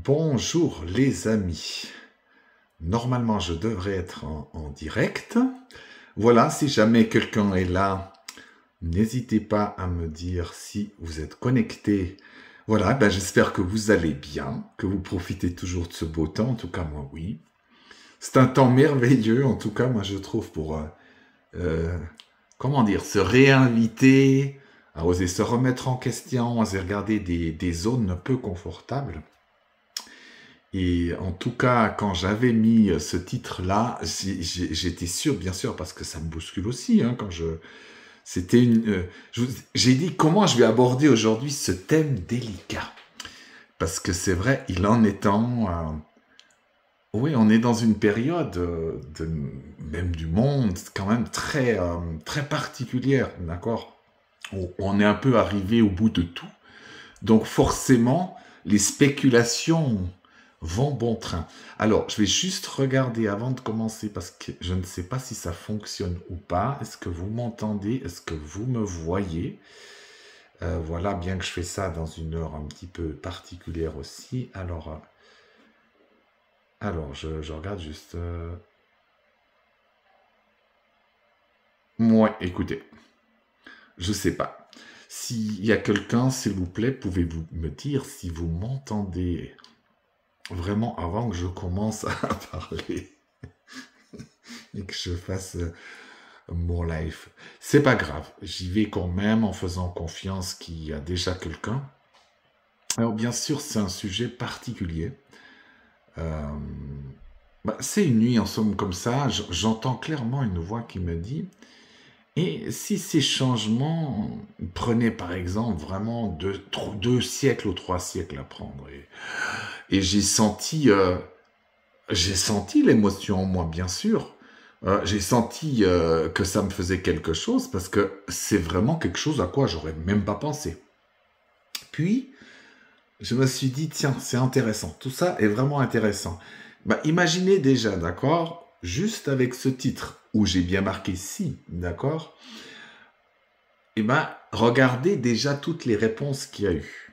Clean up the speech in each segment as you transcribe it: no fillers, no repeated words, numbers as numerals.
Bonjour les amis. Normalement, je devrais être en direct. Voilà, si jamais quelqu'un est là, n'hésitez pas à me dire si vous êtes connecté. Voilà, j'espère que vous allez bien, que vous profitez toujours de ce beau temps. En tout cas, moi, oui. C'est un temps merveilleux, en tout cas, moi, je trouve, pour, comment dire, se réinviter, à oser se remettre en question, à oser regarder des zones peu confortables. Et en tout cas, quand j'avais mis ce titre-là, j'étais sûr, bien sûr, parce que ça me bouscule aussi, hein, c'était j'ai dit comment je vais aborder aujourd'hui ce thème délicat. Parce que c'est vrai, il en est temps, oui, on est dans une période, même du monde, quand même très particulière, d'accord? On est un peu arrivé au bout de tout. Donc forcément, les spéculations vont bon train. Alors, je vais juste regarder avant de commencer parce que je ne sais pas si ça fonctionne ou pas. Est-ce que vous m'entendez? Est-ce que vous me voyez? Voilà, bien que je fais ça dans une heure un petit peu particulière aussi. Alors je regarde juste... Ouais, écoutez, je sais pas. S'il y a quelqu'un, s'il vous plaît, pouvez-vous me dire si vous m'entendez vraiment avant que je commence à parler et que je fasse mon live. C'est pas grave, j'y vais quand même en faisant confiance qu'il y a déjà quelqu'un. Alors bien sûr, c'est un sujet particulier. C'est une nuit en somme comme ça, j'entends clairement une voix qui me dit et si ces changements prenaient par exemple vraiment deux siècles ou 3 siècles à prendre et j'ai senti l'émotion en moi, bien sûr. J'ai senti que ça me faisait quelque chose parce que c'est vraiment quelque chose à quoi j'aurais même pas pensé. Puis, je me suis dit, tiens, c'est intéressant. Tout ça est vraiment intéressant. Imaginez déjà, d'accord, juste avec ce titre où j'ai bien marqué si, d'accord, regardez déjà toutes les réponses qu'il y a eu.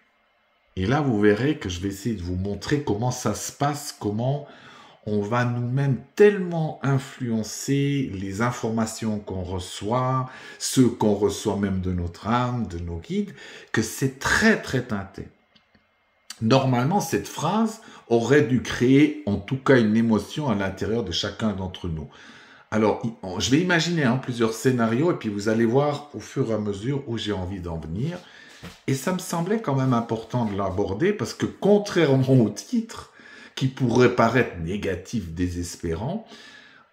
Et là, vous verrez que je vais essayer de vous montrer comment ça se passe, comment on va nous-mêmes tellement influencer les informations qu'on reçoit, ceux qu'on reçoit même de notre âme, de nos guides, que c'est très très teinté. Normalement, cette phrase aurait dû créer en tout cas une émotion à l'intérieur de chacun d'entre nous. Alors, je vais imaginer plusieurs scénarios et puis vous allez voir au fur et à mesure où j'ai envie d'en venir. Et ça me semblait quand même important de l'aborder parce que contrairement au titre, qui pourrait paraître négatif, désespérant,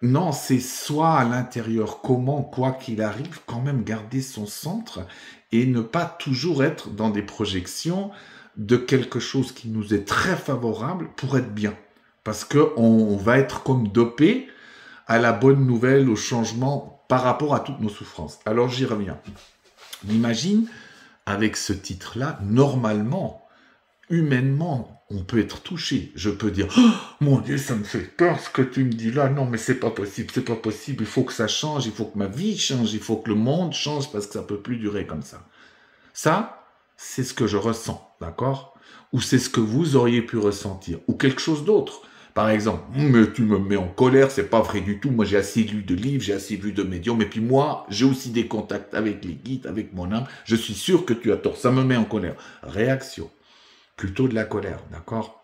non, c'est soit à l'intérieur comment, quoi qu'il arrive, quand même garder son centre et ne pas toujours être dans des projections de quelque chose qui nous est très favorable pour être bien. Parce qu'on va être comme dopé à la bonne nouvelle, au changement par rapport à toutes nos souffrances. Alors j'y reviens. Imagine, avec ce titre-là, normalement, humainement, on peut être touché. Je peux dire, oh, mon Dieu, ça me fait peur ce que tu me dis là. Non, mais c'est pas possible, c'est pas possible. Il faut que ça change, il faut que ma vie change, il faut que le monde change parce que ça peut plus durer comme ça. Ça, c'est ce que je ressens, d'accord? Ou c'est ce que vous auriez pu ressentir, ou quelque chose d'autre. Par exemple, mais tu me mets en colère, c'est pas vrai du tout. Moi, j'ai assez lu de livres, j'ai assez vu de médiums, et puis moi, j'ai aussi des contacts avec les guides, avec mon âme. Je suis sûr que tu as tort. Ça me met en colère. Réaction. Plutôt de la colère, d'accord?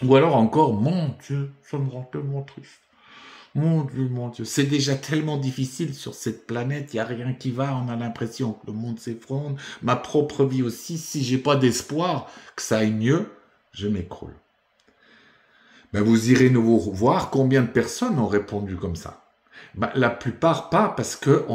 Ou alors encore, mon Dieu, ça me rend tellement triste. Mon Dieu, c'est déjà tellement difficile sur cette planète, il n'y a rien qui va, on a l'impression que le monde s'effondre, ma propre vie aussi, si j'ai pas d'espoir que ça aille mieux, je m'écroule. Vous irez nous voir combien de personnes ont répondu comme ça. La plupart pas, parce que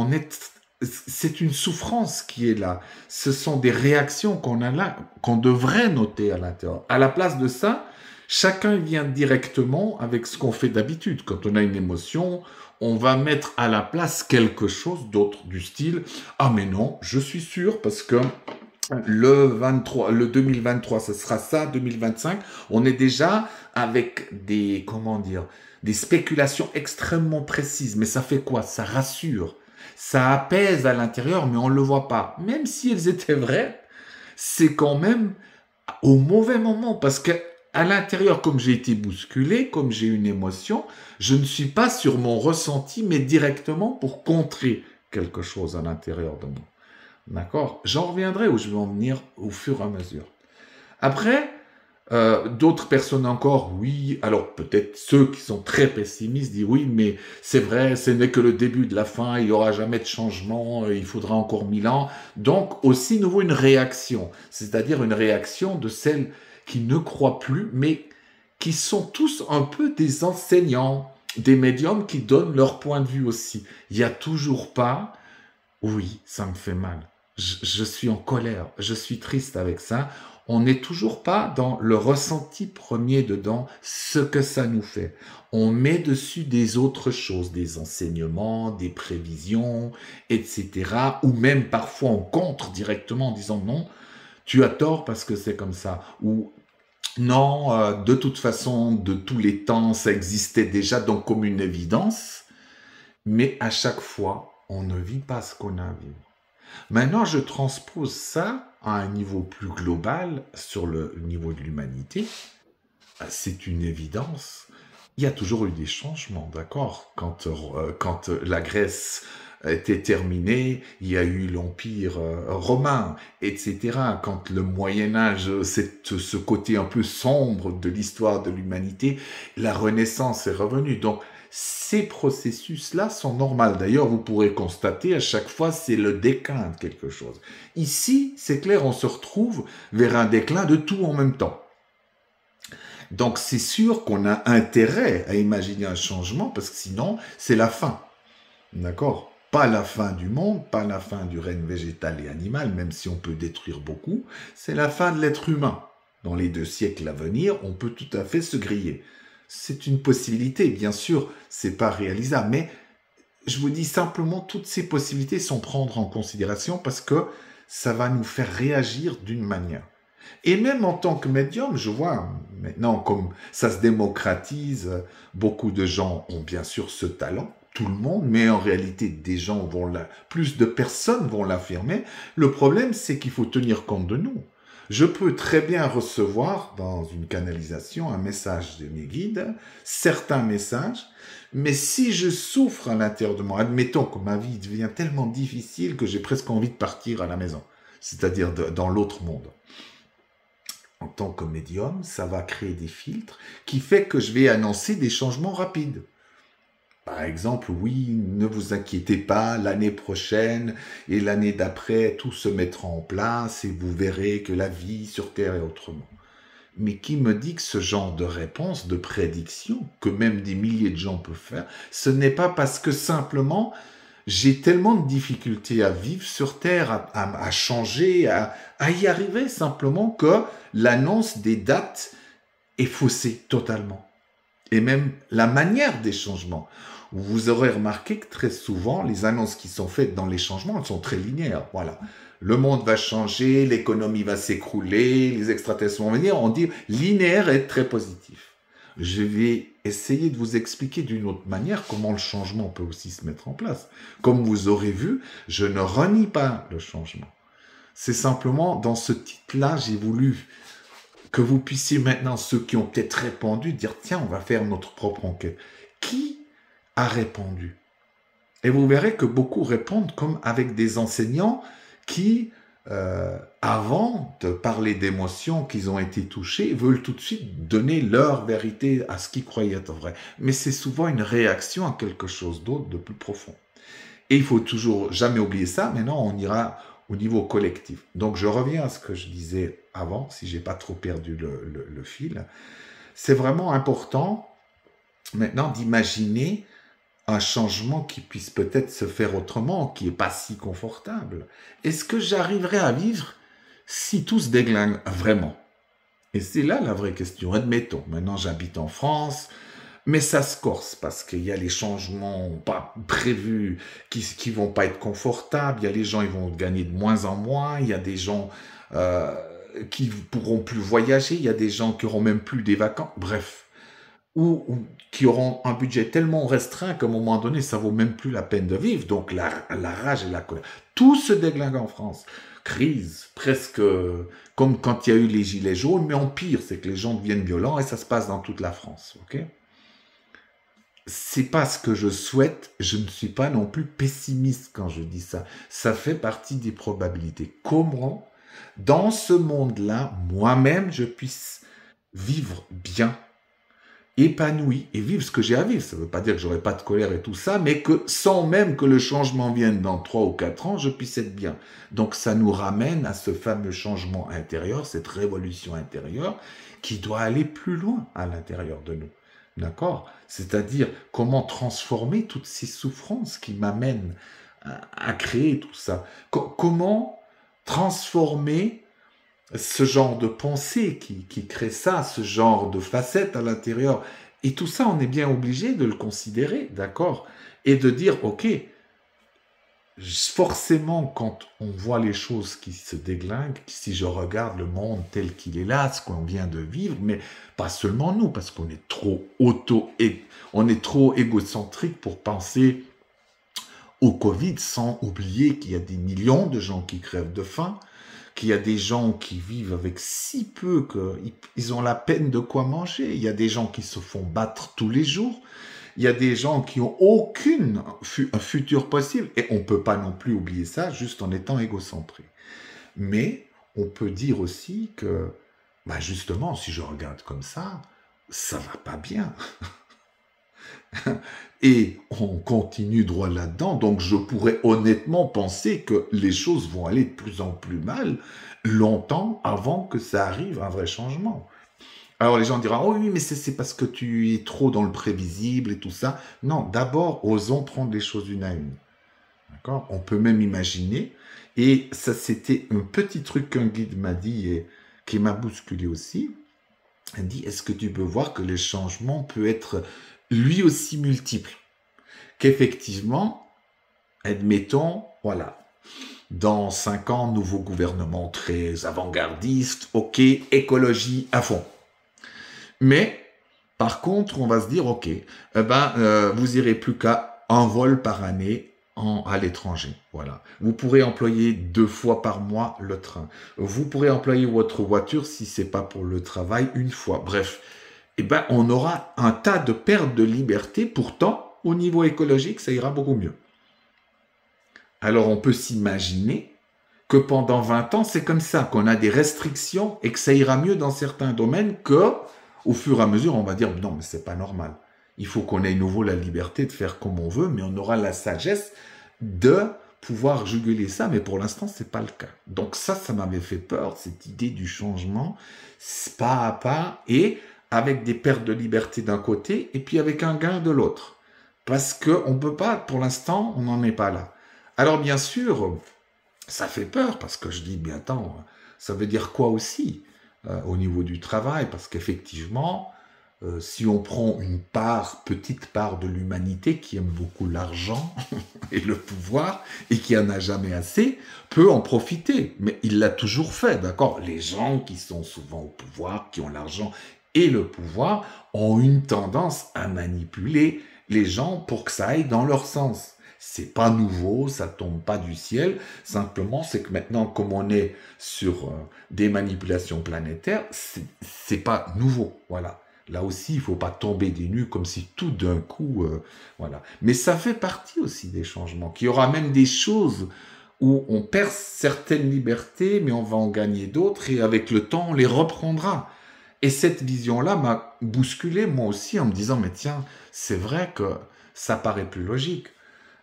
c'est une souffrance qui est là. Ce sont des réactions qu'on a là, qu'on devrait noter à l'intérieur. À la place de ça, chacun vient directement avec ce qu'on fait d'habitude. Quand on a une émotion, on va mettre à la place quelque chose d'autre du style « Ah mais non, je suis sûr parce que le 2023, ce sera ça, 2025. » On est déjà avec des spéculations extrêmement précises. Mais ça fait quoi? Ça rassure. Ça apaise à l'intérieur, mais on ne le voit pas. Même si elles étaient vraies, c'est quand même au mauvais moment parce que à l'intérieur, comme j'ai été bousculé, comme j'ai une émotion, je ne suis pas sur mon ressenti, mais directement pour contrer quelque chose à l'intérieur de moi. D'accord? J'en reviendrai où je vais en venir au fur et à mesure. Après, d'autres personnes encore, oui, alors peut-être ceux qui sont très pessimistes disent oui, mais c'est vrai, ce n'est que le début de la fin, il n'y aura jamais de changement, il faudra encore 1000 ans. Donc aussi, nouveau, une réaction, c'est-à-dire une réaction de celles qui ne croient plus, mais qui sont tous un peu des enseignants, des médiums qui donnent leur point de vue aussi. Il n'y a toujours pas, oui, ça me fait mal, je suis en colère, je suis triste avec ça, on n'est toujours pas dans le ressenti premier dedans, ce que ça nous fait. On met dessus des autres choses, des enseignements, des prévisions, etc. Ou même parfois on contre directement en disant non, tu as tort parce que c'est comme ça. Ou non, de toute façon, de tous les temps, ça existait déjà, donc comme une évidence. Mais à chaque fois, on ne vit pas ce qu'on a à vivre. Maintenant, je transpose ça à un niveau plus global, sur le niveau de l'humanité. C'est une évidence. Il y a toujours eu des changements, d'accord? Quand la Grèce était terminée, il y a eu l'Empire romain, etc. Quand le Moyen-Âge, ce côté un peu sombre de l'histoire de l'humanité, la Renaissance est revenue. Donc, ces processus-là sont normaux. D'ailleurs, vous pourrez constater, à chaque fois, c'est le déclin de quelque chose. Ici, c'est clair, on se retrouve vers un déclin de tout en même temps. Donc, c'est sûr qu'on a intérêt à imaginer un changement, parce que sinon, c'est la fin. D'accord? Pas la fin du monde, pas la fin du règne végétal et animal, même si on peut détruire beaucoup, c'est la fin de l'être humain. Dans les 2 siècles à venir, on peut tout à fait se griller. C'est une possibilité, bien sûr, c'est pas réalisable, mais je vous dis simplement, toutes ces possibilités sont prendre en considération parce que ça va nous faire réagir d'une manière. Et même en tant que médium, je vois maintenant comme ça se démocratise, beaucoup de gens ont bien sûr ce talent, tout le monde, mais en réalité plus de personnes vont l'affirmer. Le problème, c'est qu'il faut tenir compte de nous. Je peux très bien recevoir dans une canalisation un message de mes guides, certains messages, mais si je souffre à l'intérieur de moi, admettons que ma vie devient tellement difficile que j'ai presque envie de partir à la maison, c'est-à-dire dans l'autre monde. En tant que médium, ça va créer des filtres qui fait que je vais annoncer des changements rapides. Par exemple, oui, ne vous inquiétez pas, l'année prochaine et l'année d'après, tout se mettra en place et vous verrez que la vie sur Terre est autrement. Mais qui me dit que ce genre de réponse, de prédiction, que même des milliers de gens peuvent faire, ce n'est pas parce que simplement j'ai tellement de difficultés à vivre sur Terre, à changer, à y arriver simplement que l'annonce des dates est faussée totalement. Et même la manière des changements. Vous aurez remarqué que très souvent, les annonces qui sont faites dans les changements, elles sont très linéaires. Voilà. Le monde va changer, l'économie va s'écrouler, les extraterrestres vont venir. On dit linéaire est très positif. Je vais essayer de vous expliquer d'une autre manière comment le changement peut aussi se mettre en place. Comme vous aurez vu, je ne renie pas le changement. C'est simplement, dans ce titre-là, j'ai voulu que vous puissiez maintenant, ceux qui ont peut-être répondu, dire tiens, on va faire notre propre enquête. Qui a répondu? Et vous verrez que beaucoup répondent comme avec des enseignants qui, avant de parler d'émotions qu'ils ont été touchés, veulent tout de suite donner leur vérité à ce qu'ils croyaient être vrai. Mais c'est souvent une réaction à quelque chose d'autre de plus profond. Et il faut toujours jamais oublier ça. Maintenant, on ira au niveau collectif. Donc, je reviens à ce que je disais avant, si j'ai pas trop perdu le fil. C'est vraiment important maintenant d'imaginer un changement qui puisse peut-être se faire autrement, qui n'est pas si confortable. Est-ce que j'arriverai à vivre si tout se déglingue vraiment? Et c'est là la vraie question. Admettons, maintenant j'habite en France, mais ça se corse parce qu'il y a les changements pas prévus qui vont pas être confortables. Il y a les gens, ils vont gagner de moins en moins. Il y a des gens qui pourront plus voyager. Il y a des gens qui auront même plus des vacances. Bref, ou qui auront un budget tellement restreint qu'à un moment donné, ça vaut même plus la peine de vivre. Donc la rage et la colère. Tout se déglingue en France. Crise, presque comme quand il y a eu les gilets jaunes, mais en pire, c'est que les gens deviennent violents et ça se passe dans toute la France. Ok? C'est pas ce que je souhaite. Je ne suis pas non plus pessimiste quand je dis ça. Ça fait partie des probabilités. Comment, dans ce monde-là, moi-même, je puisse vivre bien, épanoui et vivre ce que j'ai à vivre. Ça ne veut pas dire que j'aurai pas de colère et tout ça, mais que sans même que le changement vienne dans 3 ou 4 ans, je puisse être bien. Donc ça nous ramène à ce fameux changement intérieur, cette révolution intérieure qui doit aller plus loin à l'intérieur de nous. D'accord? C'est-à-dire comment transformer toutes ces souffrances qui m'amènent à créer tout ça. Comment transformer ce genre de pensée qui crée ça, ce genre de facettes à l'intérieur. Et tout ça, on est bien obligé de le considérer, d'accord? Et de dire, ok, forcément, quand on voit les choses qui se déglinguent, si je regarde le monde tel qu'il est là, ce qu'on vient de vivre, mais pas seulement nous, parce qu'on est trop on est trop égocentrique pour penser au Covid sans oublier qu'il y a des millions de gens qui crèvent de faim, qu'il y a des gens qui vivent avec si peu qu'ils ont la peine de quoi manger. Il y a des gens qui se font battre tous les jours. Il y a des gens qui ont aucun futur possible. Et on ne peut pas non plus oublier ça juste en étant égocentré. Mais on peut dire aussi que, bah justement, si je regarde comme ça va pas bien. Et on continue droit là-dedans, donc je pourrais honnêtement penser que les choses vont aller de plus en plus mal longtemps avant que ça arrive un vrai changement. Alors les gens diront, oh oui, mais c'est parce que tu es trop dans le prévisible et tout ça. Non, d'abord, osons prendre les choses une à une. D'accord? On peut même imaginer, et ça c'était un petit truc qu'un guide m'a dit et qui m'a bousculé aussi. Il dit, est-ce que tu peux voir que le changement peut être lui aussi multiple? Qu'effectivement, admettons, voilà, dans 5 ans, nouveau gouvernement très avant-gardiste, ok, écologie à fond. Mais, par contre, on va se dire, ok, vous irez plus qu'à un vol par année à l'étranger. Voilà. Vous pourrez employer 2 fois par mois le train. Vous pourrez employer votre voiture si c'est pas pour le travail 1 fois. Bref, on aura un tas de pertes de liberté. Pourtant, au niveau écologique, ça ira beaucoup mieux. Alors, on peut s'imaginer que pendant 20 ans, c'est comme ça, qu'on a des restrictions et que ça ira mieux dans certains domaines que, au fur et à mesure, on va dire, non, mais c'est pas normal. Il faut qu'on ait nouveau la liberté de faire comme on veut, mais on aura la sagesse de pouvoir juguler ça, mais pour l'instant, c'est pas le cas. Donc ça m'avait fait peur, cette idée du changement, pas à pas, et avec des pertes de liberté d'un côté, et puis avec un gain de l'autre. Parce qu'on ne peut pas, pour l'instant, on n'en est pas là. Alors bien sûr, ça fait peur, parce que je dis, mais attends, ça veut dire quoi aussi au niveau du travail? Parce qu'effectivement, si on prend une petite part de l'humanité qui aime beaucoup l'argent et le pouvoir, et qui en a jamais assez, peut en profiter. Mais il l'a toujours fait, d'accord? Les gens qui sont souvent au pouvoir, qui ont l'argent et le pouvoir, ont une tendance à manipuler les gens pour que ça aille dans leur sens. C'est pas nouveau, ça tombe pas du ciel. Simplement, c'est que maintenant, comme on est sur des manipulations planétaires, c'est pas nouveau. Voilà. Là aussi, il faut pas tomber des nues comme si tout d'un coup, voilà. Mais ça fait partie aussi des changements. Qu'il y aura même des choses où on perd certaines libertés, mais on va en gagner d'autres, et avec le temps, on les reprendra. Et cette vision-là m'a bousculé, moi aussi, en me disant, mais tiens, c'est vrai que ça paraît plus logique.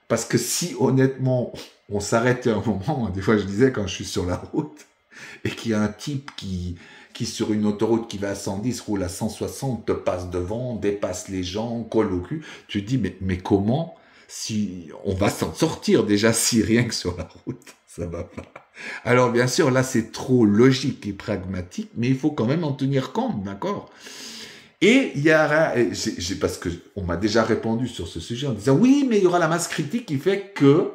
Parce que si, honnêtement, on s'arrêtait un moment, des fois je disais, quand je suis sur la route, et qu'il y a un type qui sur une autoroute qui va à 110, roule à 160, te passe devant, dépasse les gens, colle au cul, tu te dis, mais comment, si on va s'en sortir déjà, si rien que sur la route, ça va pas. Alors bien sûr, là c'est trop logique et pragmatique, mais il faut quand même en tenir compte, d'accord? Et il y aura, parce que on m'a déjà répondu sur ce sujet en disant, oui, mais il y aura la masse critique qui fait que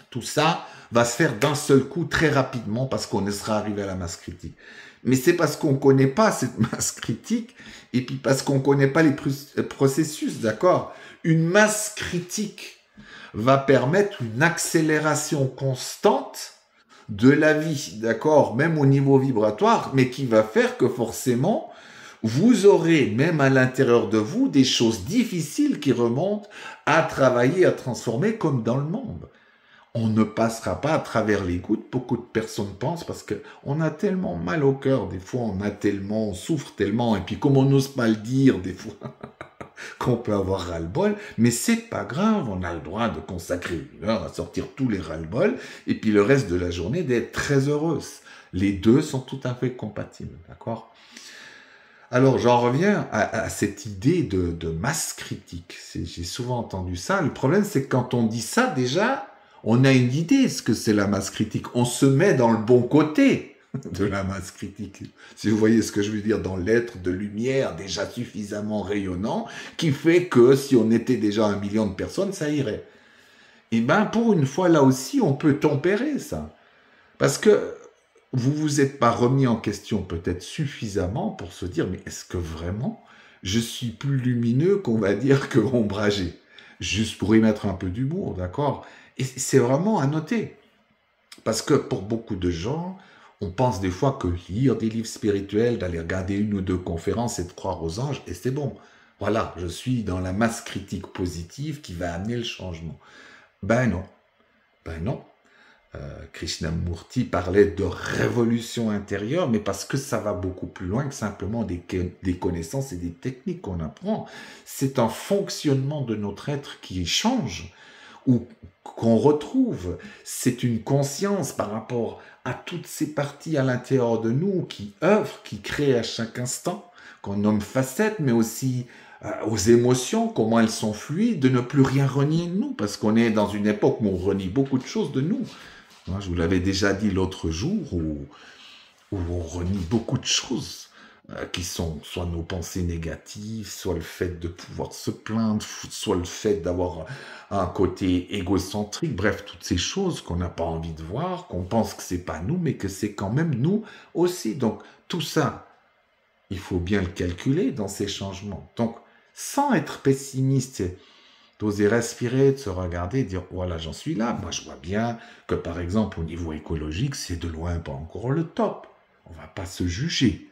tout ça va se faire d'un seul coup très rapidement parce qu'on sera arrivé à la masse critique. Mais c'est parce qu'on ne connaît pas cette masse critique et puis parce qu'on ne connaît pas les processus, d'accord? Une masse critique va permettre une accélération constante de la vie, d'accord? Même au niveau vibratoire, mais qui va faire que forcément, vous aurez même à l'intérieur de vous des choses difficiles qui remontent à travailler, à transformer comme dans le monde. On ne passera pas à travers les gouttes. Beaucoup de personnes pensent parce que on a tellement mal au cœur, des fois on souffre tellement, et puis comme on n'ose pas le dire, des fois qu'on peut avoir ras-le-bol, mais c'est pas grave, on a le droit de consacrer une heure à sortir tous les ras-le-bol, et puis le reste de la journée d'être très heureuse. Les deux sont tout à fait compatibles, d'accord? Alors, j'en reviens à cette idée de masse critique. J'ai souvent entendu ça. Le problème, c'est que quand on dit ça, déjà, on a une idée de ce que c'est la masse critique. On se met dans le bon côté de la masse critique. Si vous voyez ce que je veux dire, dans l'être de lumière déjà suffisamment rayonnant, qui fait que si on était déjà 1 million de personnes, ça irait. Et bien, pour une fois, là aussi, on peut tempérer ça. Parce que vous vous êtes pas remis en question peut-être suffisamment pour se dire, mais est-ce que vraiment je suis plus lumineux qu'on va dire que ombragé? Juste pour y mettre un peu d'humour, d'accord? Et c'est vraiment à noter. Parce que pour beaucoup de gens, on pense des fois que lire des livres spirituels, d'aller regarder 1 ou 2 conférences et de croire aux anges, et c'est bon. Voilà, je suis dans la masse critique positive qui va amener le changement. Ben non. Ben non. Krishnamurti parlait de révolution intérieure, mais parce que ça va beaucoup plus loin que simplement des connaissances et des techniques qu'on apprend. C'est un fonctionnement de notre être qui change ou qu'on retrouve. C'est une conscience par rapport à toutes ces parties à l'intérieur de nous qui œuvrent, qui créent à chaque instant, qu'on nomme facettes, mais aussi aux émotions, comment elles sont fluides, de ne plus rien renier de nous, parce qu'on est dans une époque où on renie beaucoup de choses de nous. Je vous l'avais déjà dit l'autre jour, où on renie beaucoup de choses qui sont soit nos pensées négatives, soit le fait de pouvoir se plaindre, soit le fait d'avoir un côté égocentrique, bref, toutes ces choses qu'on n'a pas envie de voir, qu'on pense que c'est pas nous, mais que c'est quand même nous aussi. Donc tout ça, il faut bien le calculer dans ces changements. Donc, sans être pessimiste, d'oser respirer, de se regarder, de dire voilà, j'en suis là. Moi, je vois bien que par exemple, au niveau écologique, c'est de loin pas encore le top. On va pas se juger.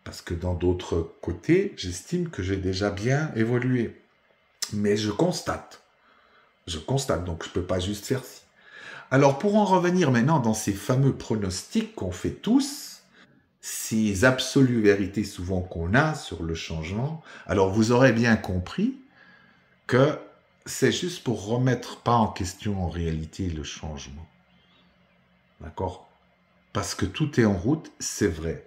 Parce que dans d'autres côtés, j'estime que j'ai déjà bien évolué. Mais je constate. Donc je peux pas juste faire ci. Alors, pour en revenir maintenant dans ces fameux pronostics qu'on fait tous, ces absolues vérités souvent qu'on a sur le changement, alors vous aurez bien compris que c'est juste pour remettre pas en question en réalité le changement. D'accord? Parce que tout est en route, c'est vrai.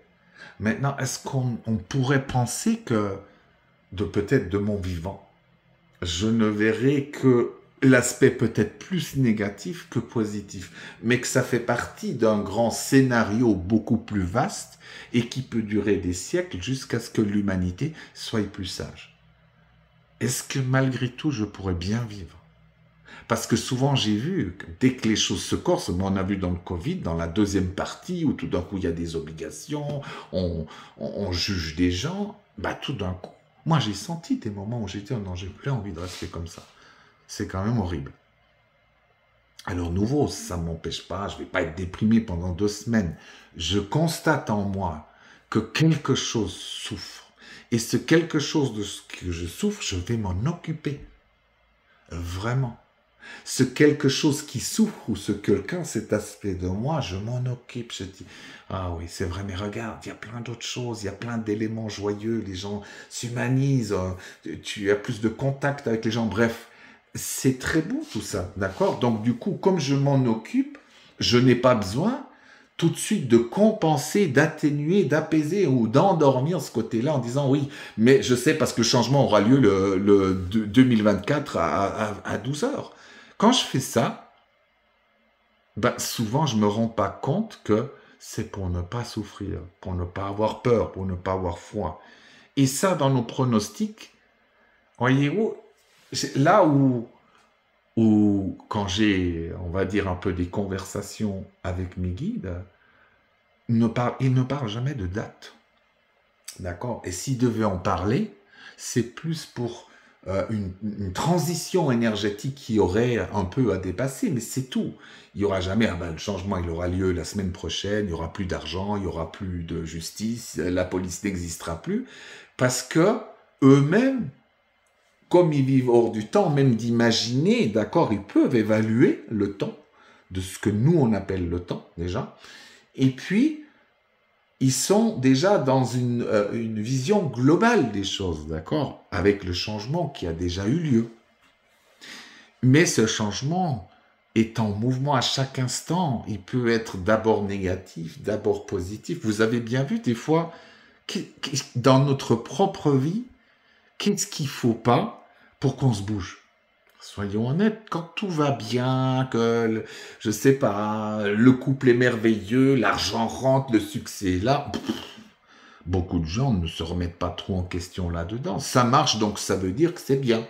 Maintenant, est-ce qu'on pourrait penser que, peut-être de mon vivant, je ne verrai que l'aspect peut-être plus négatif que positif, mais que ça fait partie d'un grand scénario beaucoup plus vaste et qui peut durer des siècles jusqu'à ce que l'humanité soit plus sage. Est-ce que malgré tout, je pourrais bien vivre? Parce que souvent, j'ai vu, que dès que les choses se corsent, on a vu dans le Covid, dans la deuxième partie, où tout d'un coup, il y a des obligations, on juge des gens, bah tout d'un coup, moi, j'ai senti des moments où j'étais, non, j'ai plus envie de rester comme ça. C'est quand même horrible. Alors, nouveau, ça ne m'empêche pas, je ne vais pas être déprimé pendant 2 semaines. Je constate en moi que quelque chose souffre. Et ce quelque chose de ce que je souffre, je vais m'en occuper. Vraiment. Ce quelque chose qui souffre ou ce quelqu'un, cet aspect de moi, je m'en occupe. Je dis, ah oui, c'est vrai, mais regarde, il y a plein d'autres choses, il y a plein d'éléments joyeux, les gens s'humanisent, tu as plus de contact avec les gens, bref, c'est très beau tout ça, d'accord? Donc du coup, comme je m'en occupe, je n'ai pas besoin tout de suite de compenser, d'atténuer, d'apaiser ou d'endormir ce côté-là en disant oui, mais je sais parce que le changement aura lieu le 2024 à 12 heures. Quand je fais ça, ben souvent je me rends pas compte que c'est pour ne pas souffrir, pour ne pas avoir peur, pour ne pas avoir froid. Et ça, dans nos pronostics, voyez-vous, là où quand j'ai, on va dire, un peu des conversations avec mes guides, il ne parle jamais de date. D'accord? Et s'il devait en parler, c'est plus pour une transition énergétique qui aurait un peu à dépasser, mais c'est tout. Il n'y aura jamais, le changement, il aura lieu la semaine prochaine, il n'y aura plus d'argent, il n'y aura plus de justice, la police n'existera plus, parce que eux-mêmes, comme ils vivent hors du temps, même d'imaginer, d'accord, ils peuvent évaluer le temps, de ce que nous on appelle le temps déjà, et puis ils sont déjà dans une vision globale des choses, d'accord, avec le changement qui a déjà eu lieu. Mais ce changement est en mouvement à chaque instant. Il peut être d'abord négatif, d'abord positif. Vous avez bien vu des fois, dans notre propre vie, qu'est-ce qu'il ne faut pas pour qu'on se bouge? Soyons honnêtes, quand tout va bien, que, je sais pas, le couple est merveilleux, l'argent rentre, le succès est là, beaucoup de gens ne se remettent pas trop en question là-dedans. Ça marche, donc ça veut dire que c'est bien.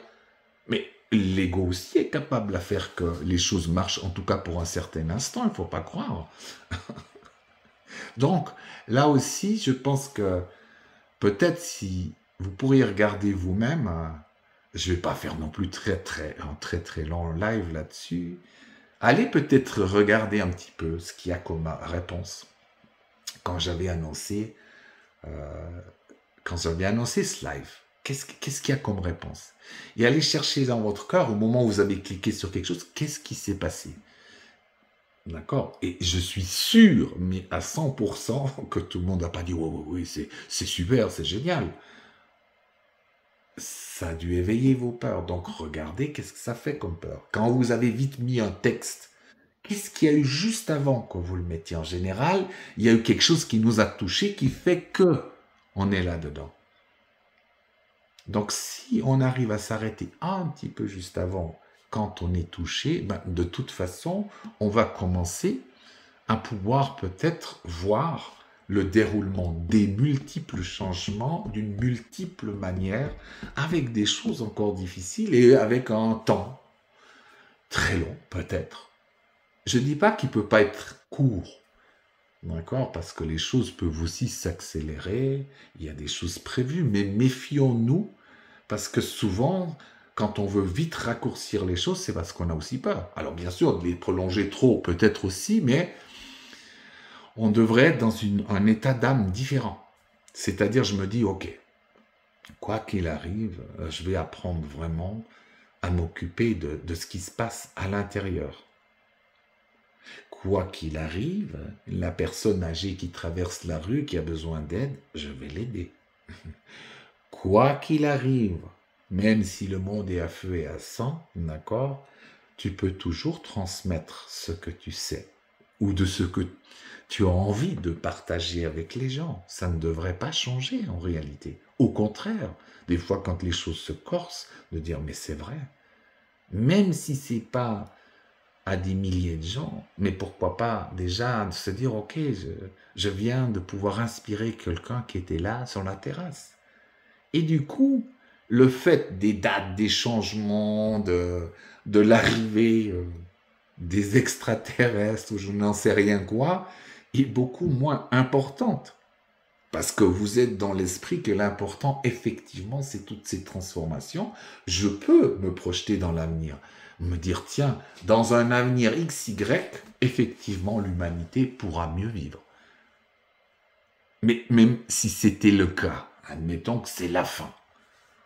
Mais l'ego aussi est capable à faire que les choses marchent, en tout cas pour un certain instant, il ne faut pas croire. Donc, là aussi, je pense que peut-être si vous pourriez regarder vous-même, je ne vais pas faire non plus un très long live là-dessus, allez peut-être regarder un petit peu ce qu'il y a comme réponse. Quand j'avais annoncé ce live, qu'est-ce qu'il y a comme réponse? Et allez chercher dans votre cœur, au moment où vous avez cliqué sur quelque chose, qu'est-ce qui s'est passé? D'accord? Et je suis sûr, mais à 100%, que tout le monde n'a pas dit oui, c'est super, c'est génial. Ça a dû éveiller vos peurs. Donc regardez qu'est-ce que ça fait comme peur. Quand vous avez vite mis un texte, qu'est-ce qu'il y a eu juste avant que vous le mettiez? En général, il y a eu quelque chose qui nous a touchés qui fait que on est là-dedans. Donc si on arrive à s'arrêter un petit peu juste avant, quand on est touché, de toute façon, on va commencer à pouvoir peut-être voir le déroulement des multiples changements d'une multiple manière, avec des choses encore difficiles et avec un temps très long peut-être. Je ne dis pas qu'il ne peut pas être court, d'accord, parce que les choses peuvent aussi s'accélérer, il y a des choses prévues, mais méfions-nous, parce que souvent, quand on veut vite raccourcir les choses, c'est parce qu'on a aussi peur. Alors bien sûr, de les prolonger trop, peut-être aussi, mais on devrait être dans un état d'âme différent. C'est-à-dire, je me dis, ok, quoi qu'il arrive, je vais apprendre vraiment à m'occuper de ce qui se passe à l'intérieur. Quoi qu'il arrive, la personne âgée qui traverse la rue, qui a besoin d'aide, je vais l'aider. Quoi qu'il arrive, même si le monde est à feu et à sang, d'accord, tu peux toujours transmettre ce que tu sais, ou de ce que tu as envie de partager avec les gens. Ça ne devrait pas changer en réalité. Au contraire, des fois quand les choses se corsent, de dire mais c'est vrai. Même si c'est pas à des milliers de gens, mais pourquoi pas déjà de se dire ok, je viens de pouvoir inspirer quelqu'un qui était là sur la terrasse. Et du coup, le fait des dates, des changements, de l'arrivée des extraterrestres ou je n'en sais rien quoi, est beaucoup moins importante. Parce que vous êtes dans l'esprit que l'important, effectivement, c'est toutes ces transformations. Je peux me projeter dans l'avenir, me dire, tiens, dans un avenir XY, effectivement, l'humanité pourra mieux vivre. Mais même si c'était le cas, admettons que c'est la fin.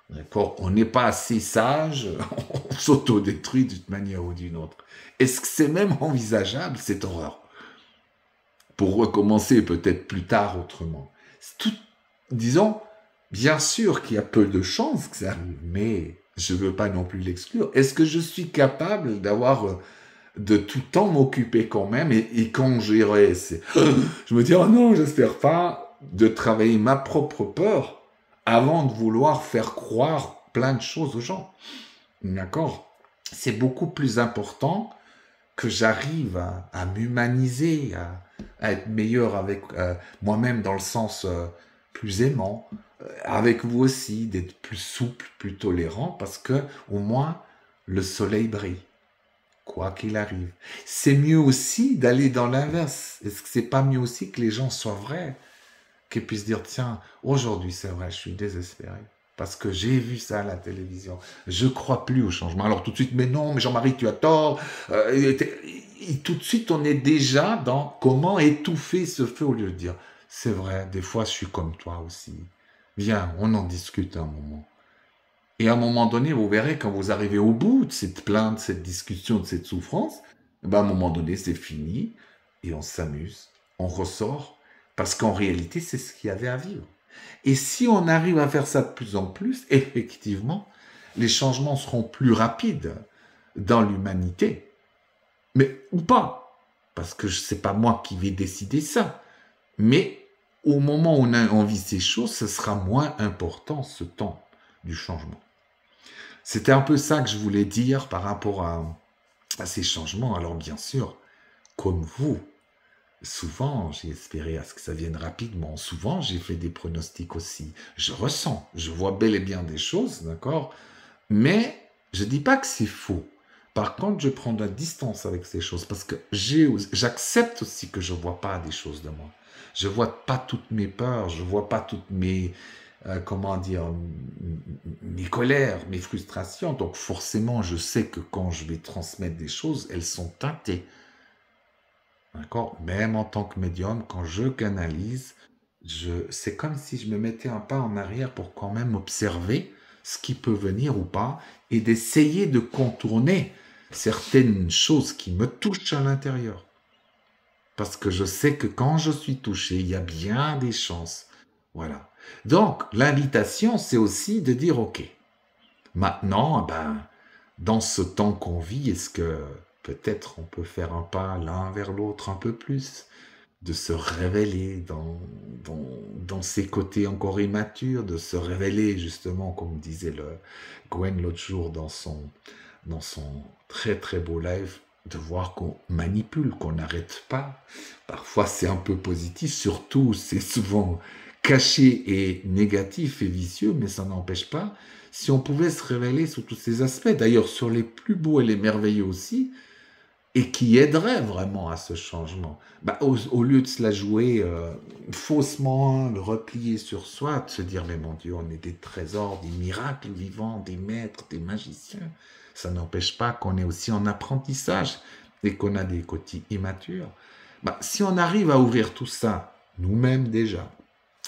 D'accord? On n'est pas assez sage, on s'autodétruit d'une manière ou d'une autre. Est-ce que c'est même envisageable, cette horreur? Pour recommencer peut-être plus tard autrement. Tout, disons, bien sûr qu'il y a peu de chances que ça arrive, mais je ne veux pas non plus l'exclure. Est-ce que je suis capable d'avoir de tout temps m'occuper quand même et quand j'irai, je me dis, oh non, j'espère pas, de travailler ma propre peur avant de vouloir faire croire plein de choses aux gens. D'accord? C'est beaucoup plus important que j'arrive à m'humaniser, à être meilleur avec moi-même dans le sens plus aimant, avec vous aussi, d'être plus souple, plus tolérant, parce que au moins le soleil brille. quoi qu'il arrive. C'est mieux aussi d'aller dans l'inverse. Est-ce que c'est pas mieux aussi que les gens soient vrais, qu'ils puissent dire, tiens, aujourd'hui c'est vrai, je suis désespéré. Parce que j'ai vu ça à la télévision. Je crois plus au changement. Alors tout de suite, mais non, mais Jean-Marie, tu as tort. Et tout de suite, on est déjà dans comment étouffer ce feu au lieu de dire, c'est vrai, des fois je suis comme toi aussi. Viens, on en discute un moment. Et à un moment donné, vous verrez, quand vous arrivez au bout de cette plainte, de cette discussion, de cette souffrance, ben à un moment donné, c'est fini, et on s'amuse, on ressort, parce qu'en réalité, c'est ce qu'il y avait à vivre. Et si on arrive à faire ça de plus en plus, effectivement, les changements seront plus rapides dans l'humanité. Mais, ou pas, parce que c'est pas moi qui vais décider ça. Mais, au moment où on vit ces choses, ce sera moins important, ce temps du changement. C'était un peu ça que je voulais dire par rapport à ces changements. Alors bien sûr, comme vous, souvent j'ai espéré à ce que ça vienne rapidement. Souvent j'ai fait des pronostics aussi. Je ressens, je vois bel et bien des choses, d'accord? Mais je dis pas que c'est faux. Par contre, je prends de la distance avec ces choses parce que j'accepte aussi que je vois pas des choses de moi. Je vois pas toutes mes peurs, je vois pas toutes mes, comment dire, mes colères, mes frustrations. Donc forcément, je sais que quand je vais transmettre des choses, elles sont teintées. D'accord? Même en tant que médium, quand je canalise, c'est comme si je me mettais un pas en arrière pour quand même observer ce qui peut venir ou pas et d'essayer de contourner certaines choses qui me touchent à l'intérieur. Parce que je sais que quand je suis touché, il y a bien des chances. Voilà. Donc, l'invitation, c'est aussi de dire, OK, maintenant, ben, dans ce temps qu'on vit, est-ce que peut-être on peut faire un pas l'un vers l'autre un peu plus, de se révéler dans ses côtés encore immatures, de se révéler justement, comme disait Gwen l'autre jour dans son très très beau live, de voir qu'on manipule, qu'on n'arrête pas. Parfois c'est un peu positif, surtout c'est souvent caché et négatif et vicieux, mais ça n'empêche pas. Si on pouvait se révéler sous tous ces aspects, d'ailleurs sur les plus beaux et les merveilleux aussi, et qui aiderait vraiment à ce changement. Bah, au lieu de se la jouer faussement, de replier sur soi, de se dire, mais mon Dieu, on est des trésors, des miracles vivants, des maîtres, des magiciens. Ça n'empêche pas qu'on est aussi en apprentissage et qu'on a des côtés immatures. Bah, si on arrive à ouvrir tout ça, nous-mêmes déjà,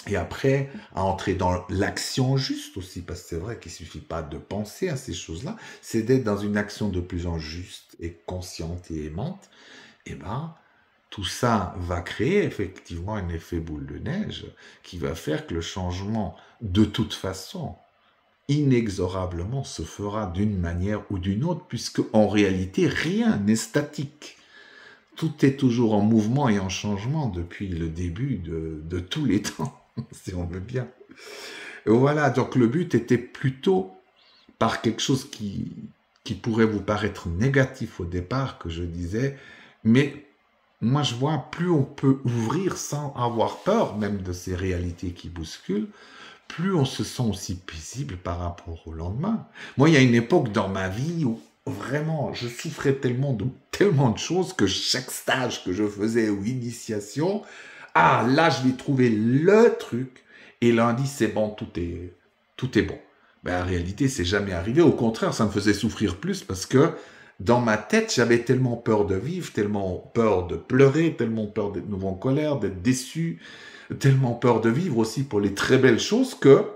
et après, à entrer dans l'action juste aussi, parce que c'est vrai qu'il ne suffit pas de penser à ces choses-là, c'est d'être dans une action de plus en juste et consciente et aimante, et ben, tout ça va créer effectivement un effet boule de neige qui va faire que le changement, de toute façon, inexorablement se fera d'une manière ou d'une autre, puisque en réalité, rien n'est statique. Tout est toujours en mouvement et en changement depuis le début de tous les temps, si on veut bien. Et voilà, donc le but était plutôt par quelque chose qui pourrait vous paraître négatif au départ, que je disais, mais moi je vois, plus on peut ouvrir sans avoir peur même de ces réalités qui bousculent, plus on se sent aussi paisible par rapport au lendemain. Moi, il y a une époque dans ma vie où vraiment, je souffrais tellement de choses que chaque stage que je faisais ou initiation, ah, là, je vais trouver le truc. Et lundi, c'est bon, tout est bon. Ben, en réalité, c'est jamais arrivé. Au contraire, ça me faisait souffrir plus parce que dans ma tête, j'avais tellement peur de vivre, tellement peur de pleurer, tellement peur d'être nouveau en colère, d'être déçu, tellement peur de vivre aussi pour les très belles choses que,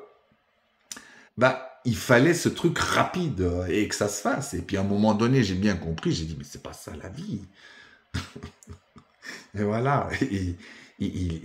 bah, il fallait ce truc rapide et que ça se fasse. Et puis à un moment donné, j'ai bien compris, j'ai dit, mais c'est pas ça la vie. Et voilà.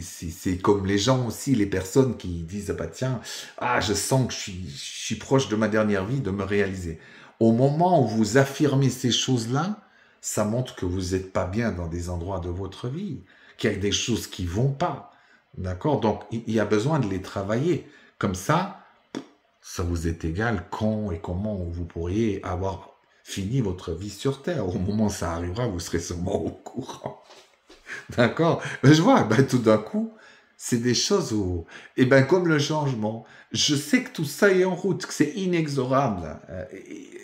C'est comme les gens aussi, les personnes qui disent, ah bah tiens, ah, je sens que je suis proche de ma dernière vie, de me réaliser. Au moment où vous affirmez ces choses-là, ça montre que vous n'êtes pas bien dans des endroits de votre vie, qu'il y a des choses qui vont pas. D'accord? Donc, il y a besoin de les travailler. Comme ça vous est égal quand et comment vous pourriez avoir fini votre vie sur Terre. Au moment où ça arrivera, vous serez sûrement au courant. D'accord? Mais je vois, ben, tout d'un coup, c'est des choses où, et ben, comme le changement, je sais que tout ça est en route, que c'est inexorable,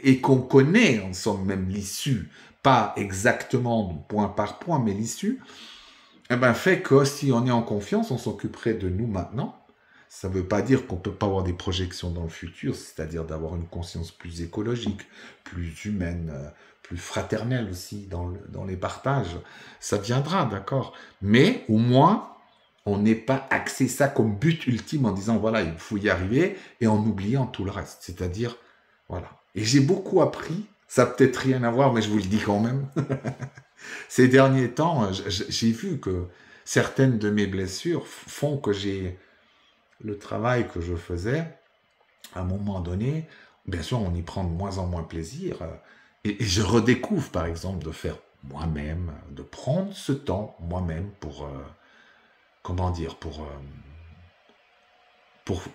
et qu'on connaît, en somme, même l'issue, pas exactement point par point, mais l'issue, eh ben, fait que si on est en confiance, on s'occuperait de nous maintenant. Ça ne veut pas dire qu'on ne peut pas avoir des projections dans le futur, c'est-à-dire d'avoir une conscience plus écologique, plus humaine, plus fraternelle aussi dans les partages. Ça viendra, d'accord. Mais au moins, on n'est pas axé ça comme but ultime en disant, voilà, il faut y arriver, et en oubliant tout le reste. C'est-à-dire, voilà. Et j'ai beaucoup appris, ça n'a peut-être rien à voir, mais je vous le dis quand même. Ces derniers temps, j'ai vu que certaines de mes blessures font que j'ai le travail que je faisais, à un moment donné, bien sûr, on y prend de moins en moins plaisir. Et je redécouvre, par exemple, de faire moi-même, de prendre ce temps moi-même pour, comment dire, pour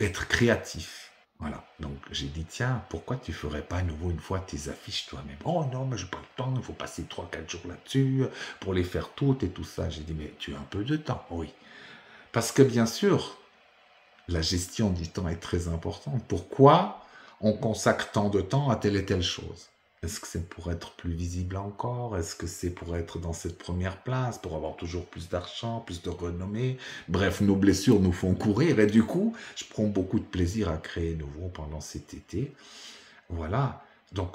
être créatif. Voilà. Donc, j'ai dit, tiens, pourquoi tu ferais pas à nouveau une fois tes affiches toi-même? Oh non, mais j'ai pas le temps, il faut passer 3-4 jours là-dessus pour les faire toutes et tout ça. J'ai dit, mais tu as un peu de temps, oui. Parce que bien sûr, la gestion du temps est très importante. Pourquoi on consacre tant de temps à telle et telle chose? Est-ce que c'est pour être plus visible encore? Est-ce que c'est pour être dans cette première place, pour avoir toujours plus d'argent, plus de renommée? Bref, nos blessures nous font courir et du coup, je prends beaucoup de plaisir à créer nouveau pendant cet été. Voilà. Donc,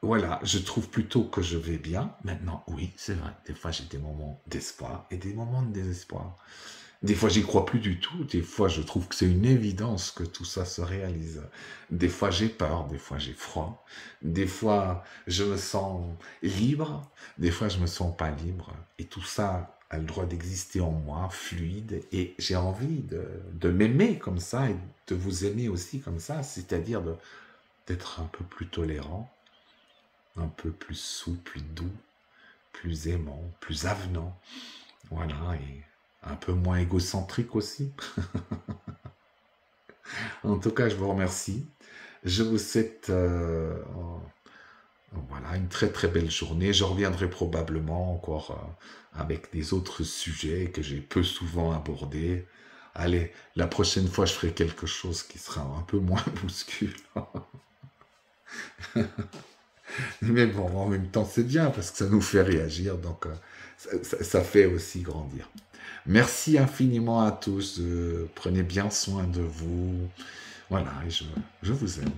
voilà, je trouve plutôt que je vais bien. Maintenant, oui, c'est vrai, des fois j'ai des moments d'espoir et des moments de désespoir. Des fois, j'y crois plus du tout. Des fois, je trouve que c'est une évidence que tout ça se réalise. Des fois, j'ai peur. Des fois, j'ai froid. Des fois, je me sens libre. Des fois, je me sens pas libre. Et tout ça a le droit d'exister en moi, fluide. Et j'ai envie de m'aimer comme ça et de vous aimer aussi comme ça. C'est-à-dire d'être un peu plus tolérant, un peu plus souple, plus doux, plus aimant, plus avenant. Voilà. Et un peu moins égocentrique aussi. En tout cas, je vous remercie. Je vous souhaite voilà, une très très belle journée. Je reviendrai probablement encore avec des autres sujets que j'ai peu souvent abordés. Allez, la prochaine fois, je ferai quelque chose qui sera un peu moins bousculant. Mais bon, en même temps, c'est bien parce que ça nous fait réagir, donc ça fait aussi grandir. Merci infiniment à tous. Prenez bien soin de vous. Voilà, et je vous aime.